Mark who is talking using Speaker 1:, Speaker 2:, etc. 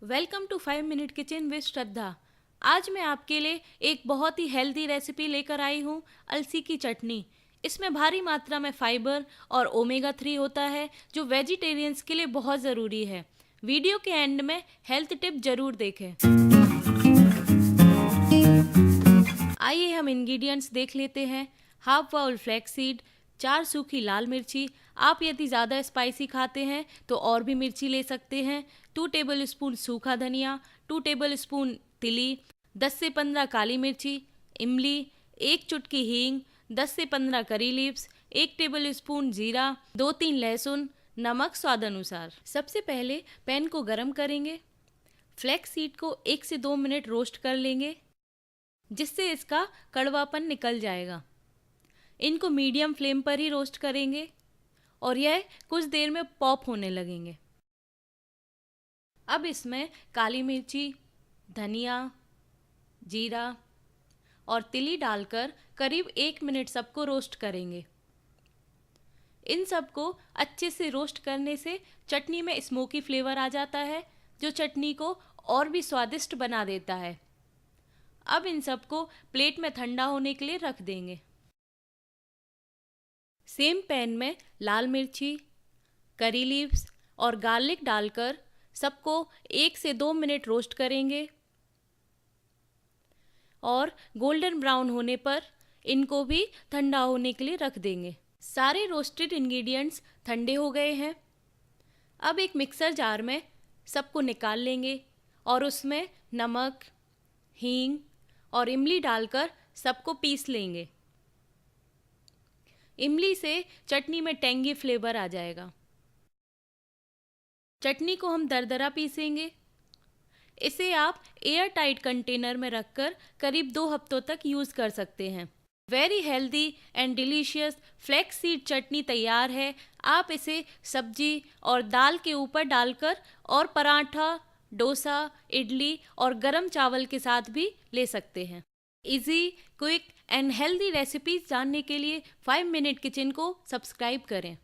Speaker 1: Welcome to 5 minute kitchen with Shraddha. आज मैं आपके लिए एक बहुत ही हेल्दी रेसिपी लेकर आई हूँ, अलसी की चटनी। इसमें भारी मात्रा में फाइबर और ओमेगा 3 होता है, जो वेजिटेरियंस के लिए बहुत ज़रूरी है। वीडियो के एंड में हेल्थ टिप जरूर देखें। आइए हम इंग्रेडिएंट्स देख लेते हैं। हाफ बाउल फ्लैक्स सीड, 4 सूखी लाल मिर्ची। आप यदि ज़्यादा स्पाइसी खाते हैं तो और भी मिर्ची ले सकते हैं। 2 टेबलस्पून सूखा धनिया, 2 टेबलस्पून तिली, 10 से 15 काली मिर्ची, इमली, 1 चुटकी हींग, 10 से 15 करी लीव्स, 1 टेबलस्पून जीरा, 2-3 लहसुन, नमक स्वाद अनुसार। सबसे पहले पैन को गरम करेंगे। फ्लैक्स सीड को 1 से 2 मिनट रोस्ट कर लेंगे, जिससे इसका कड़वापन निकल जाएगा। इनको मीडियम फ्लेम पर ही रोस्ट करेंगे और यह कुछ देर में पॉप होने लगेंगे। अब इसमें काली मिर्ची, धनिया, जीरा और तिली डालकर करीब 1 मिनट सबको रोस्ट करेंगे। इन सबको अच्छे से रोस्ट करने से चटनी में स्मोकी फ्लेवर आ जाता है, जो चटनी को और भी स्वादिष्ट बना देता है। अब इन सबको प्लेट में ठंडा होने के लिए रख देंगे। सेम पैन में लाल मिर्ची, करी लीव्स और गार्लिक डालकर सबको 1 से 2 मिनट रोस्ट करेंगे और गोल्डन ब्राउन होने पर इनको भी ठंडा होने के लिए रख देंगे। सारे रोस्टेड इंग्रेडिएंट्स ठंडे हो गए हैं। अब एक मिक्सर जार में सबको निकाल लेंगे और उसमें नमक, हींग और इमली डालकर सबको पीस लेंगे। इमली से चटनी में टेंगी फ्लेवर आ जाएगा। चटनी को हम दरदरा पीसेंगे। इसे आप एयर टाइट कंटेनर में रखकर करीब 2 हफ्तों तक यूज़ कर सकते हैं। Very healthy and delicious flax seed chutney तैयार है। आप इसे सब्जी और दाल के ऊपर डालकर और पराठा, डोसा, इडली और गरम चावल के साथ भी ले सकते हैं। Easy, quick and healthy recipes जानने के लिए 5 मिनट किचन को सब्सक्राइब करें।